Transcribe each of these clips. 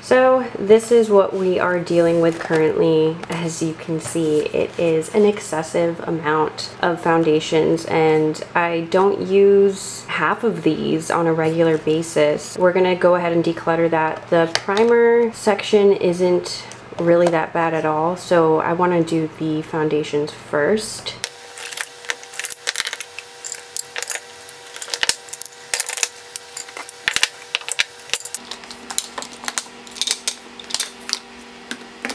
So this is what we are dealing with currently. As you can see, it is an excessive amount of foundations, and I don't use half of these on a regular basis. We're gonna go ahead and declutter that. The primer section isn't really that bad at all, so I want to do the foundations first.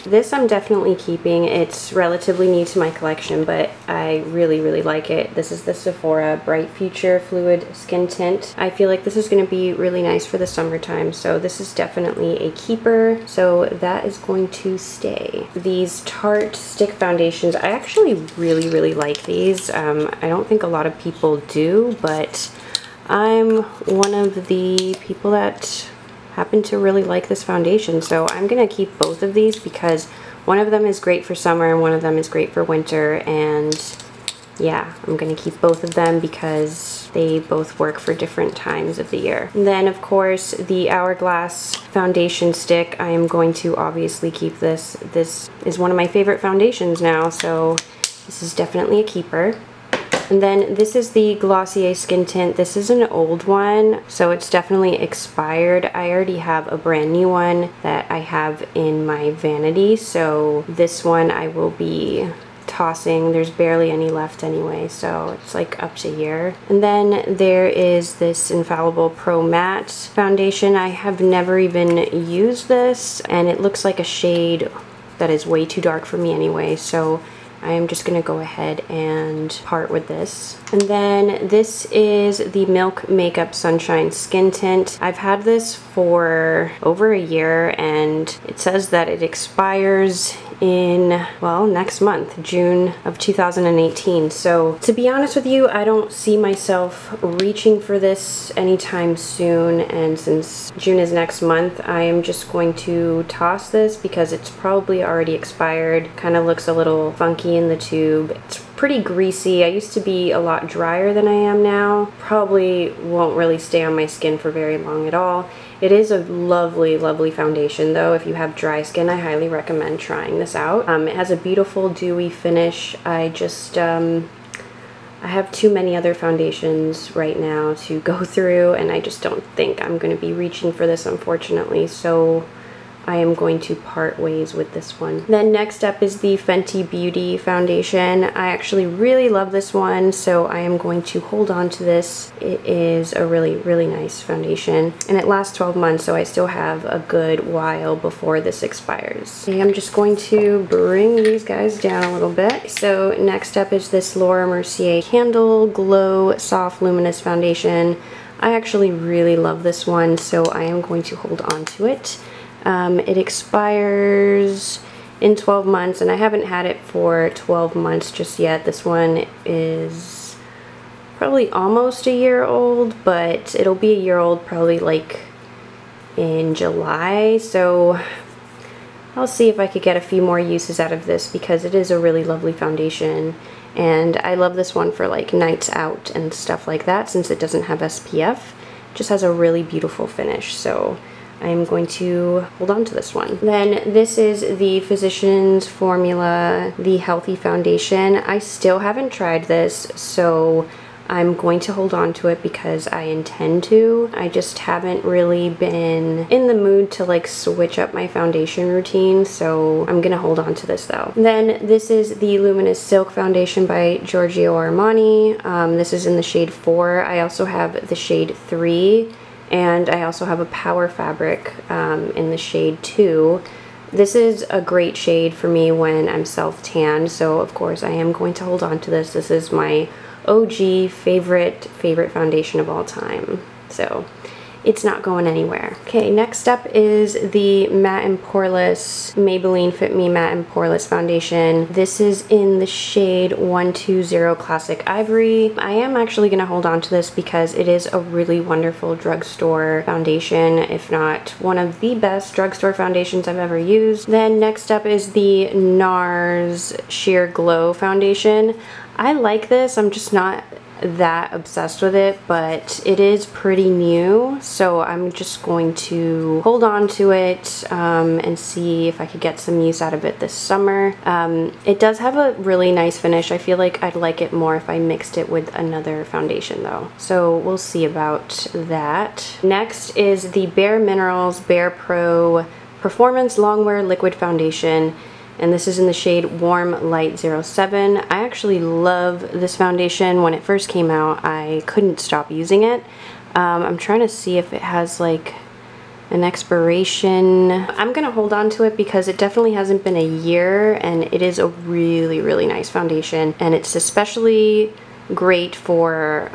This I'm definitely keeping. It's relatively new to my collection, but I really like it. This is the Sephora Bright Future Fluid Skin Tint. I feel like this is going to be really nice for the summertime, so this is definitely a keeper. So that is going to stay. These Tarte Stick Foundations, I actually really like these. I don't think a lot of people do, but I'm one of the people that happen to really like this foundation, so I'm gonna keep both of these because one of them is great for summer and one of them is great for winter, and yeah, I'm gonna keep both of them because they both work for different times of the year. And then of course the Hourglass foundation stick, I am going to obviously keep this. This is one of my favorite foundations now, so this is definitely a keeper. And then this is the Glossier Skin Tint. This is an old one, so it's definitely expired. I already have a brand new one that I have in my vanity, so this one I will be tossing. There's barely any left anyway, so it's like up to here. And then there is this Infallible Pro Matte foundation. I have never even used this, and it looks like a shade that is way too dark for me anyway, so I am just gonna go ahead and part with this. And then this is the Milk Makeup Sunshine Skin Tint. I've had this for over a year, and it says that it expires in, well, next month, June of 2018. So to be honest with you, I don't see myself reaching for this anytime soon, and since June is next month, I am just going to toss this because it's probably already expired. Kind of looks a little funky in the tube. It's pretty greasy. I used to be a lot drier than I am now. Probably won't really stay on my skin for very long at all. It is a lovely foundation though. If you have dry skin, I highly recommend trying this out. It has a beautiful dewy finish. I just I have too many other foundations right now to go through, and I just don't think I'm going to be reaching for this, unfortunately, so I am going to part ways with this one. Then next up is the Fenty Beauty foundation. I actually really love this one, so I am going to hold on to this. It is a really nice foundation, and it lasts 12 months, so I still have a good while before this expires. Okay, I'm just going to bring these guys down a little bit. So next up is this Laura Mercier Candle Glow Soft Luminous Foundation. I actually really love this one, so I am going to hold on to it. It expires in 12 months, and I haven't had it for 12 months just yet. This one is probably almost a year old, but it'll be a year old probably like in July, so I'll see if I could get a few more uses out of this because it is a really lovely foundation, and I love this one for like nights out and stuff like that since it doesn't have SPF. It just has a really beautiful finish, so I am going to hold on to this one. Then this is the Physicians Formula, the Healthy Foundation. I still haven't tried this, so I'm going to hold on to it because I intend to. I just haven't really been in the mood to like switch up my foundation routine, so I'm gonna hold on to this though. Then this is the Luminous Silk Foundation by Giorgio Armani. This is in the shade 4. I also have the shade 3. And I also have a Power Fabric in the shade 2. This is a great shade for me when I'm self-tanned, so of course I am going to hold on to this. This is my OG favorite foundation of all time, so it's not going anywhere. Okay, next up is the Matte and Poreless Maybelline Fit Me Matte and Poreless Foundation. This is in the shade 120 Classic Ivory. I am actually going to hold on to this because it is a really wonderful drugstore foundation, if not one of the best drugstore foundations I've ever used. Then next up is the NARS Sheer Glow Foundation. I like this, I'm just not that obsessed with it, but it is pretty new, so I'm just going to hold on to it and see if I could get some use out of it this summer. It does have a really nice finish. I feel like I'd like it more if I mixed it with another foundation though, so we'll see about that. Next is the Bare Minerals Bare Pro Performance Longwear Liquid Foundation, and this is in the shade Warm Light 07. I actually love this foundation. When it first came out, I couldn't stop using it. I'm trying to see if it has like an expiration. I'm gonna hold on to it because it definitely hasn't been a year, and it is a really, really nice foundation, and it's especially great for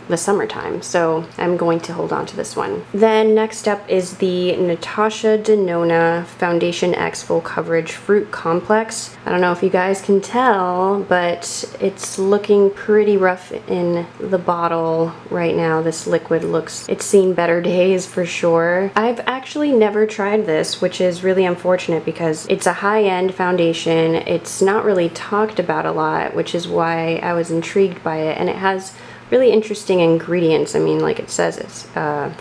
the summertime, so I'm going to hold on to this one. Then next up is the Natasha Denona Foundation X Full Coverage Fruit Complex. I don't know if you guys can tell, but it's looking pretty rough in the bottle right now. This liquid looks, it's seen better days for sure. I've actually never tried this, which is really unfortunate because it's a high-end foundation. It's not really talked about a lot, which is why I was intrigued by it, and it has really interesting ingredients. I mean, like it says, it's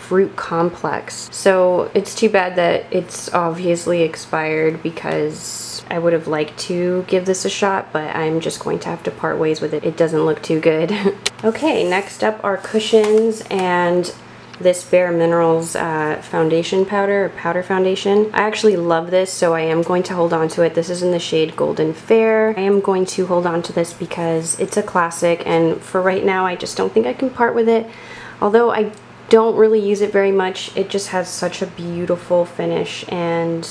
fruit complex. So it's too bad that it's obviously expired because I would have liked to give this a shot, but I'm just going to have to part ways with it. It doesn't look too good. Okay, next up are cushions and this Bare Minerals foundation powder, or powder foundation. I actually love this, so I am going to hold on to it. This is in the shade Golden Fair. I am going to hold on to this because it's a classic, and for right now I just don't think I can part with it. Although I don't really use it very much, it just has such a beautiful finish, and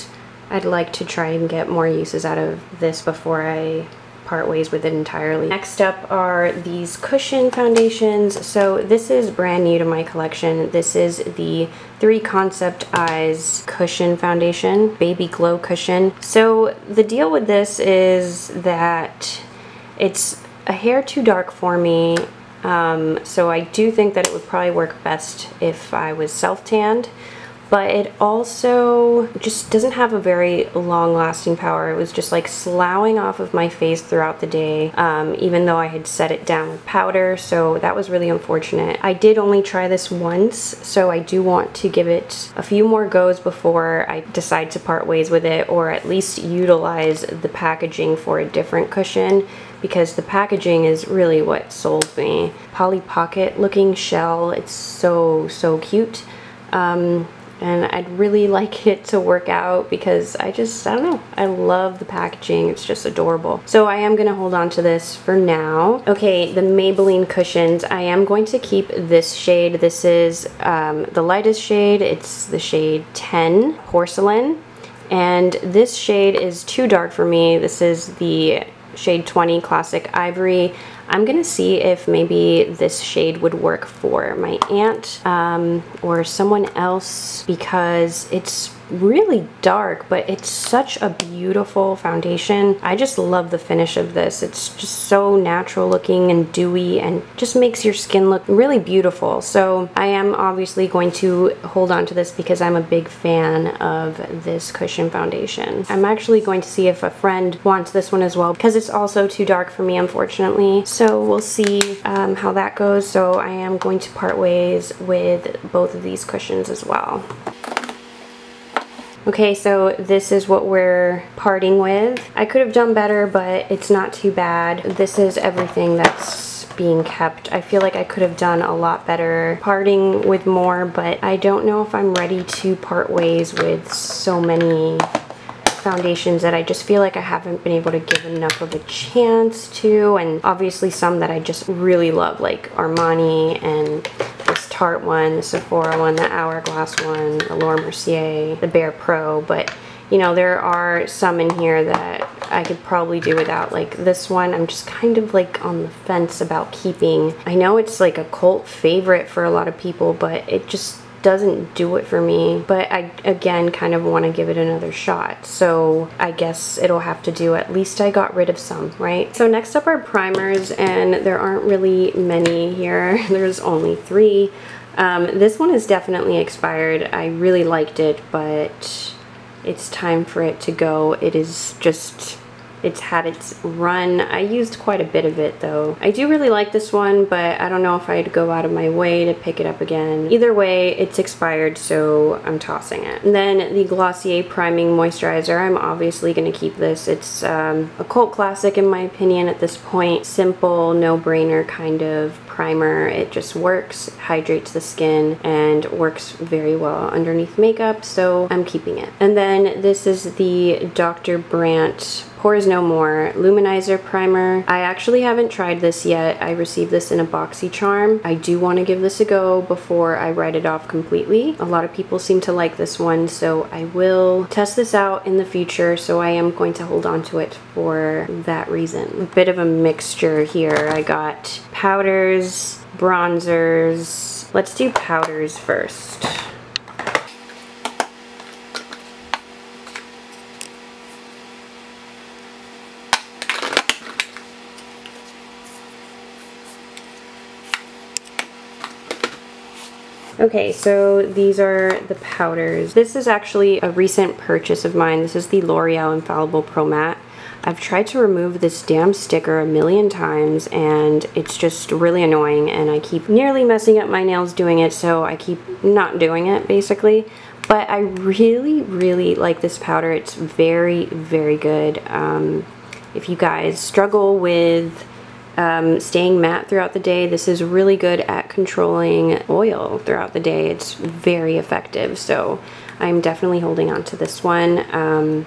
I'd like to try and get more uses out of this before I part ways with it entirely. Next up are these cushion foundations. So this is brand new to my collection. This is the 3 Concept Eyes Cushion Foundation, Baby Glow Cushion. So the deal with this is that it's a hair too dark for me, so I do think that it would probably work best if I was self-tanned. But it also just doesn't have a very long-lasting power. It was just like sloughing off of my face throughout the day, even though I had set it down with powder, so that was really unfortunate. I did only try this once, so I do want to give it a few more goes before I decide to part ways with it, or at least utilize the packaging for a different cushion, because the packaging is really what sold me. Polly Pocket looking shell, it's so cute. And I'd really like it to work out because I don't know, I love the packaging. It's just adorable. So I am gonna hold on to this for now. Okay, the Maybelline cushions. I am going to keep this shade. This is the lightest shade. It's the shade 10 Porcelain. And this shade is too dark for me. This is the shade 20 Classic Ivory. I'm gonna see if maybe this shade would work for my aunt or someone else, because it's really dark, but it's such a beautiful foundation. I just love the finish of this. It's just so natural looking and dewy and just makes your skin look really beautiful. So I am obviously going to hold on to this because I'm a big fan of this cushion foundation. I'm actually going to see if a friend wants this one as well, because it's also too dark for me, unfortunately. So we'll see how that goes. So I am going to part ways with both of these cushions as well. Okay, so this is what we're parting with. I could have done better, but it's not too bad. This is everything that's being kept. I feel like I could have done a lot better parting with more, but I don't know if I'm ready to part ways with so many foundations that I just feel like I haven't been able to give enough of a chance to, and obviously some that I just really love, like Armani and this Tarte one, the Sephora one, the Hourglass one, the Laura Mercier, the Bare Pro, but you know, there are some in here that I could probably do without. Like this one, I'm just kind of like on the fence about keeping. I know it's like a cult favorite for a lot of people, but it just doesn't do it for me. But I again kind of want to give it another shot, so I guess it'll have to do. At least I got rid of some, right? So next up are primers, and there aren't really many here. There's only 3. This one is definitely expired. I really liked it, but it's time for it to go. It is just It's had its run. I used quite a bit of it though. I do really like this one, but I don't know if I'd go out of my way to pick it up again. Either way, it's expired, so I'm tossing it. And then the Glossier Priming Moisturizer, I'm obviously gonna keep this. It's a cult classic in my opinion at this point. Simple, no-brainer kind of primer. It just works, hydrates the skin, and works very well underneath makeup, so I'm keeping it. And then this is the Dr. Brandt Pores No More Luminizer Primer. I actually haven't tried this yet. I received this in a BoxyCharm. I do want to give this a go before I write it off completely. A lot of people seem to like this one, so I will test this out in the future, so I am going to hold on to it for that reason. A bit of a mixture here. I got powders, bronzers. Let's do powders first. Okay, so these are the powders. This is actually a recent purchase of mine. This is the L'Oreal Infallible Pro Matte. I've tried to remove this damn sticker a million times and it's just really annoying, and I keep nearly messing up my nails doing it, so I keep not doing it basically. But I really like this powder. It's very good. If you guys struggle with staying matte throughout the day, this is really good at controlling oil throughout the day. It's very effective, so I'm definitely holding on to this one.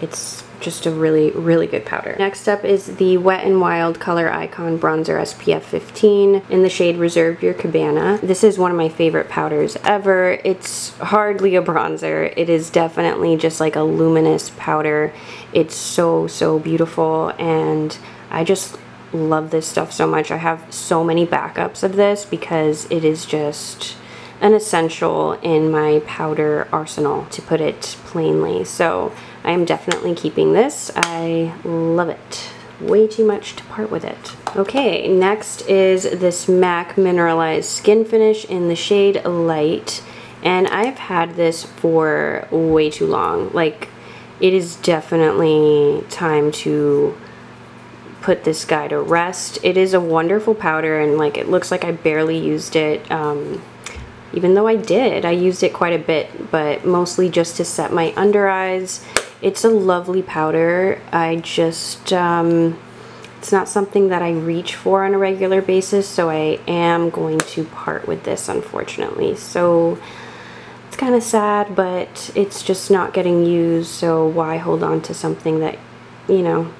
It's just a really good powder. Next up is the Wet n Wild Color Icon Bronzer SPF 15 in the shade Reserve Your Cabana. This is one of my favorite powders ever. It's hardly a bronzer. It is definitely just like a luminous powder. It's so beautiful, and I just love this stuff so much. I have so many backups of this because it is just an essential in my powder arsenal, to put it plainly. So I am definitely keeping this. I love it. Way too much to part with it. Okay, next is this MAC Mineralized Skin Finish in the shade Light, and I've had this for way too long. Like, it is definitely time to put this guy to rest. It is a wonderful powder, and like, it looks like I barely used it, even though I did. I used it quite a bit, but mostly just to set my under eyes. It's a lovely powder. I just it's not something that I reach for on a regular basis, so I am going to part with this, unfortunately. So it's kind of sad, but it's just not getting used, so why hold on to something that, you know,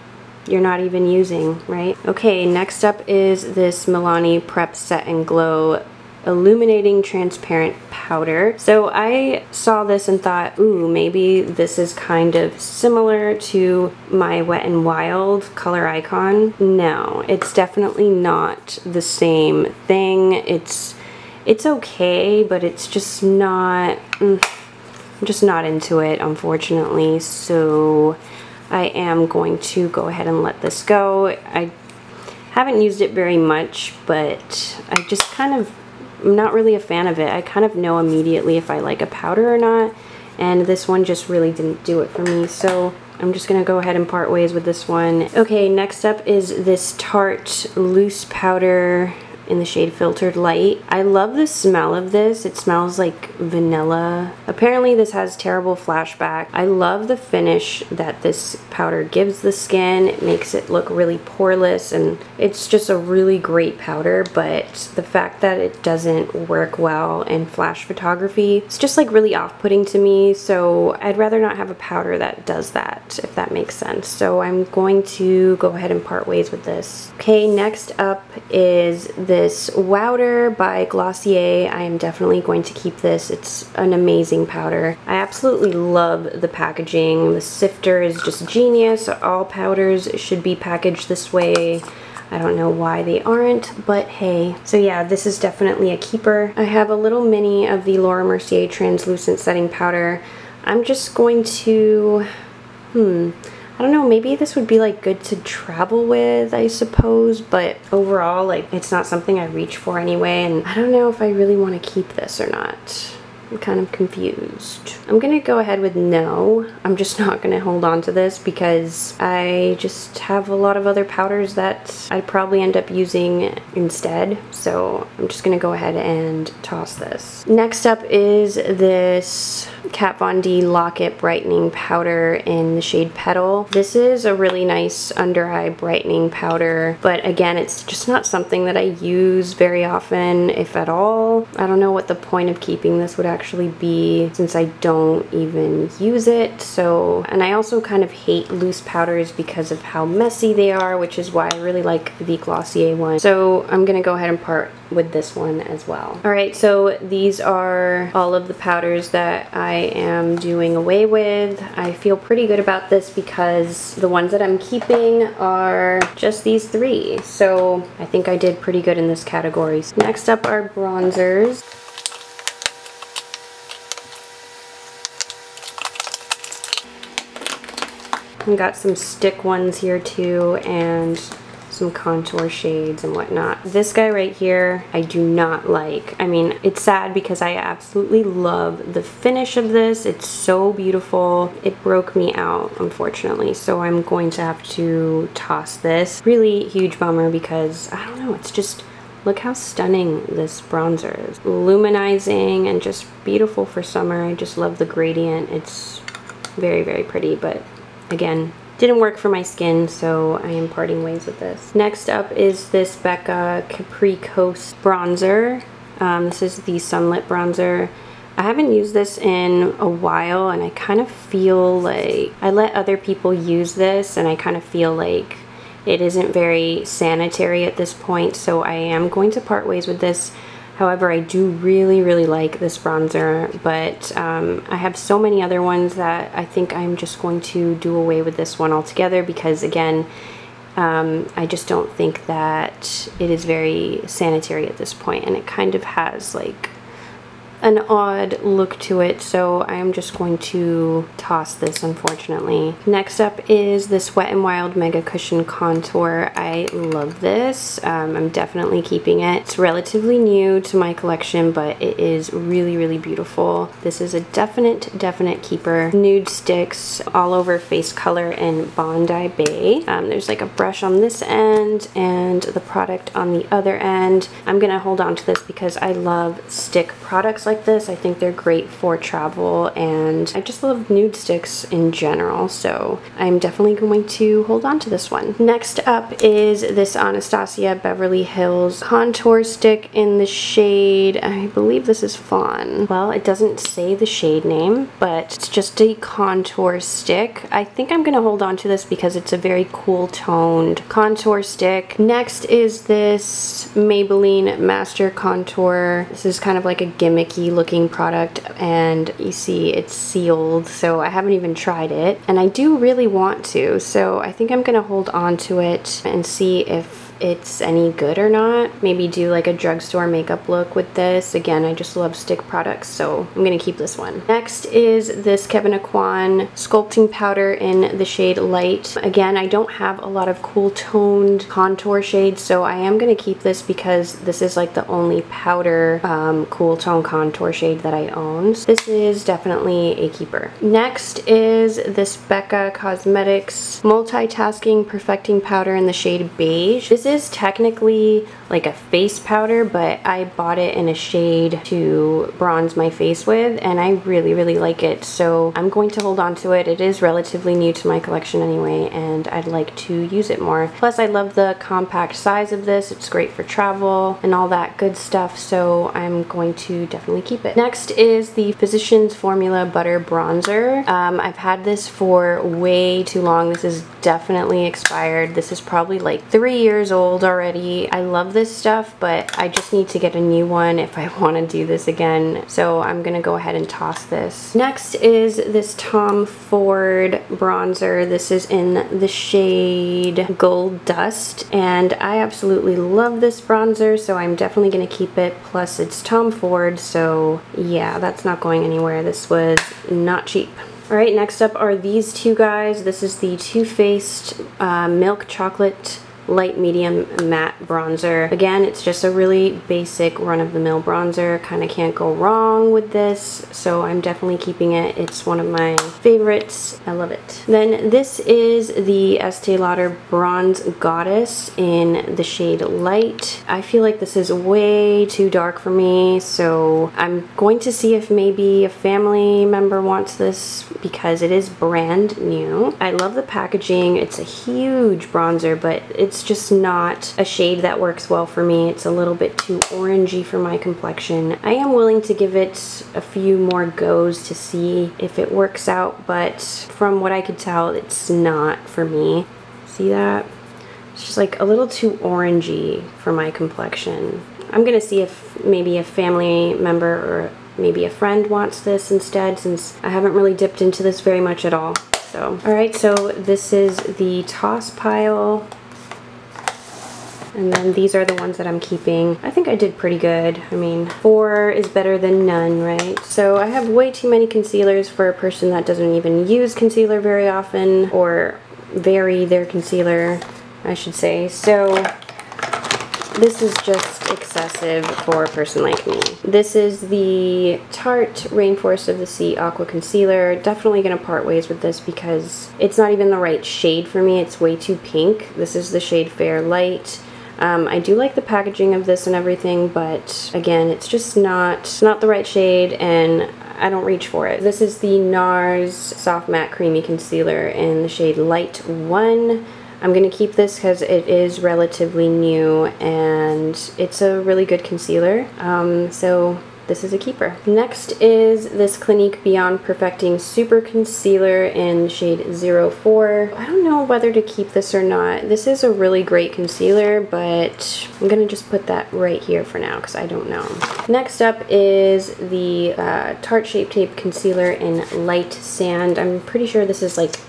you're not even using, right? Okay, next up is this Milani Prep Set and Glow Illuminating Transparent Powder. So I saw this and thought, ooh, maybe this is kind of similar to my Wet n Wild Color Icon. No, it's definitely not the same thing. It's okay, but it's just not, I'm just not into it, unfortunately. So I am going to go ahead and let this go. I haven't used it very much, but I just kind of, I'm not really a fan of it. I kind of know immediately if I like a powder or not, and this one just really didn't do it for me, so I'm just gonna go ahead and part ways with this one. Okay, next up is this Tarte Loose Powder in the shade Filtered Light. I love the smell of this. It smells like vanilla. Apparently this has terrible flashback. I love the finish that this powder gives the skin. It makes it look really poreless, and it's just a really great powder, but the fact that it doesn't work well in flash photography, it's just like really off-putting to me, so I'd rather not have a powder that does that, if that makes sense. So I'm going to go ahead and part ways with this. Okay, next up is this Wowder by Glossier. I am definitely going to keep this. It's an amazing powder. I absolutely love the packaging. The sifter is just genius. All powders should be packaged this way. I don't know why they aren't, but hey. So yeah, this is definitely a keeper. I have a little mini of the Laura Mercier Translucent Setting Powder. I'm just going to, I don't know, maybe this would be like good to travel with, I suppose, but overall, like, it's not something I reach for anyway, and I don't know if I really want to keep this or not. I'm kind of confused. I'm gonna go ahead with no. I'm just not gonna hold on to this because I just have a lot of other powders that I'd probably end up using instead. So I'm just gonna go ahead and toss this. Next up is this Kat Von D Lock-It Brightening Powder in the shade Petal. This is a really nice under eye brightening powder, but again, it's just not something that I use very often, if at all. I don't know what the point of keeping this would actually be since I don't even use it. So, and I also kind of hate loose powders because of how messy they are, which is why I really like the Glossier one. So I'm gonna go ahead and part with this one as well. Alright, so these are all of the powders that I am doing away with. I feel pretty good about this because the ones that I'm keeping are just these three. So I think I did pretty good in this category. Next up are bronzers. I got some stick ones here too, and some contour shades and whatnot. This guy right here, I do not like. I mean, it's sad because I absolutely love the finish of this. It's so beautiful. It broke me out, unfortunately, so I'm going to have to toss this. Really huge bummer because, I don't know, it's just, look how stunning this bronzer is. Luminizing and just beautiful for summer. I just love the gradient. It's very, very pretty, but again, didn't work for my skin, so I am parting ways with this. Next up is this Becca Capri Coast bronzer. This is the Sunlit bronzer. I haven't used this in a while, and I kind of feel like I let other people use this, and I kind of feel like it isn't very sanitary at this point, so I am going to part ways with this. However, I do really, really like this bronzer, but I have so many other ones that I think I'm just going to do away with this one altogether because, again, I just don't think that it is very sanitary at this point, and it kind of has like an odd look to it, so I'm just going to toss this, unfortunately. Next up is this Wet n Wild Mega Cushion Contour. I love this. I'm definitely keeping it. It's relatively new to my collection, but it is really, really beautiful. This is a definite keeper. Nude sticks all over face color in Bondi Bay. There's like a brush on this end and the product on the other end. I'm gonna hold on to this because I love stick products like this. I think they're great for travel, and I just love nude sticks in general, so I'm definitely going to hold on to this one. Next up is this Anastasia Beverly Hills contour stick in the shade, I believe this is Fawn. Well, it doesn't say the shade name, but it's just a contour stick. I think I'm gonna hold on to this because it's a very cool toned contour stick. Next is this Maybelline Master Contour. This is kind of like a gimmicky looking product, and you see it's sealed, so I haven't even tried it, and I do really want to, so I think I'm gonna hold on to it and see if it's any good or not. Maybe do like a drugstore makeup look with this. Again, I just love stick products, so I'm gonna keep this one. Next is this Kevyn Aucoin sculpting powder in the shade Light. Again, I don't have a lot of cool toned contour shades, so I am gonna keep this because this is like the only powder cool tone contour shade that I own. This is definitely a keeper. Next is this Becca Cosmetics Multitasking Perfecting Powder in the shade Beige. This is technically like a face powder, but I bought it in a shade to bronze my face with, and I really, really like it, so I'm going to hold on to it. It is relatively new to my collection anyway, and I'd like to use it more. Plus, I love the compact size of this. It's great for travel and all that good stuff, so I'm going to definitely keep it. Next is the Physicians Formula Butter Bronzer. I've had this for way too long. This is definitely expired. This is probably like 3 years old already. I love this stuff, but I just need to get a new one if I want to do this again, so I'm gonna go ahead and toss this. Next is this Tom Ford bronzer. This is in the shade Gold Dust, and I absolutely love this bronzer, so I'm definitely gonna keep it. Plus, it's Tom Ford, so yeah, that's not going anywhere. This was not cheap. Alright, next up are these two guys. This is the Too Faced Milk Chocolate light medium matte bronzer. Again, it's just a really basic run-of-the-mill bronzer. Kind of can't go wrong with this, so I'm definitely keeping it. It's one of my favorites. I love it. Then this is the Estee Lauder Bronze Goddess in the shade Light. I feel like this is way too dark for me, so I'm going to see if maybe a family member wants this because it is brand new. I love the packaging. It's a huge bronzer, but it's just not a shade that works well for me. It's a little bit too orangey for my complexion. I am willing to give it a few more goes to see if it works out, but from what I could tell, it's not for me. See that? It's just like a little too orangey for my complexion. I'm gonna see if maybe a family member or maybe a friend wants this instead, since I haven't really dipped into this very much at all. So, alright, so this is the toss pile. And then these are the ones that I'm keeping. I think I did pretty good. I mean, 4 is better than none, right? So I have way too many concealers for a person that doesn't even use concealer very often, or vary their concealer, I should say. So this is just excessive for a person like me. This is the Tarte Rainforest of the Sea Aqua Concealer. Definitely gonna part ways with this because it's not even the right shade for me. It's way too pink. This is the shade Fair Light. I do like the packaging of this and everything, but again, it's just not the right shade, and I don't reach for it. This is the NARS Soft Matte Creamy Concealer in the shade Light 1. I'm going to keep this because it is relatively new and it's a really good concealer. So this is a keeper. Next is this Clinique Beyond Perfecting Super Concealer in shade 04. I don't know whether to keep this or not. This is a really great concealer, but I'm gonna just put that right here for now because I don't know. Next up is the Tarte Shape Tape Concealer in Light Sand. I'm pretty sure this is like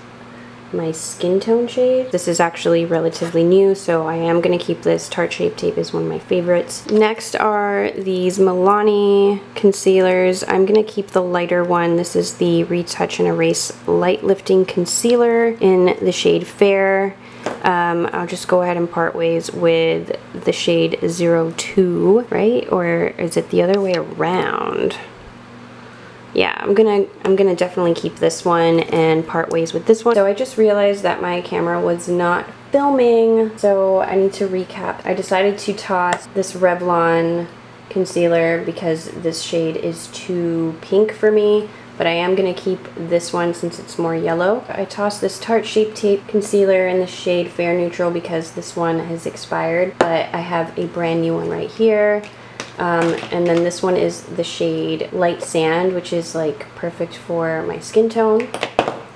my skin tone shade. This is actually relatively new, so I am going to keep this. Tarte Shape Tape is one of my favorites. Next are these Milani concealers. I'm going to keep the lighter one. This is the Retouch and Erase Light Lifting Concealer in the shade Fair. I'll just go ahead and part ways with the shade 02, right? Or is it the other way around? Yeah, I'm gonna definitely keep this one and part ways with this one. So I just realized that my camera was not filming, so I need to recap. I decided to toss this Revlon concealer because this shade is too pink for me, but I am gonna keep this one since it's more yellow. I tossed this Tarte Shape Tape concealer in the shade Fair Neutral because this one has expired, but I have a brand new one right here. And then this one is the shade Light Sand, which is like perfect for my skin tone.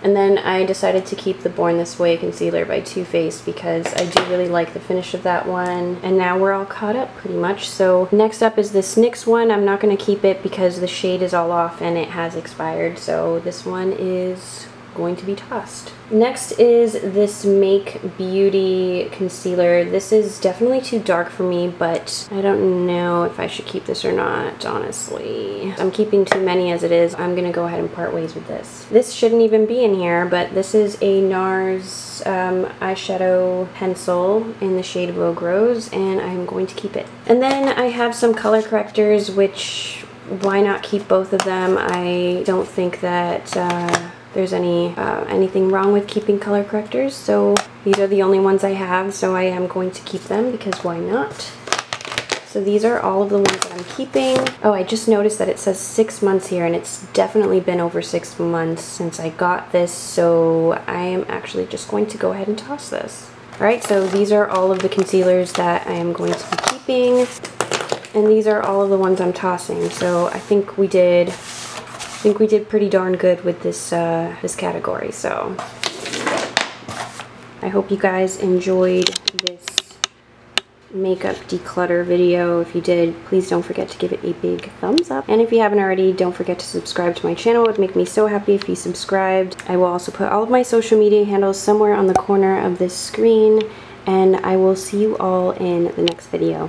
And then I decided to keep the Born This Way concealer by Too Faced because I do really like the finish of that one. And now we're all caught up pretty much. So next up is this NYX one. I'm not going to keep it because the shade is all off and it has expired. So this one is going to be tossed. Next is this Make Beauty concealer. This is definitely too dark for me, but I don't know if I should keep this or not, honestly. I'm keeping too many as it is. I'm gonna go ahead and part ways with this. This shouldn't even be in here, but this is a NARS eyeshadow pencil in the shade Vogue Rose, and I'm going to keep it. And then I have some color correctors, which why not keep both of them? I don't think that there's anything wrong with keeping color correctors, so these are the only ones I have, so I am going to keep them because why not? So these are all of the ones that I'm keeping. Oh, I just noticed that it says 6 months here, and it's definitely been over 6 months since I got this, so I am actually just going to go ahead and toss this. Alright, so these are all of the concealers that I am going to be keeping, and these are all of the ones I'm tossing, so I think we did pretty darn good with this this category. So I hope you guys enjoyed this makeup declutter video. If you did, please don't forget to give it a big thumbs up, and if you haven't already, don't forget to subscribe to my channel. It would make me so happy if you subscribed. I will also put all of my social media handles somewhere on the corner of this screen, and I will see you all in the next video.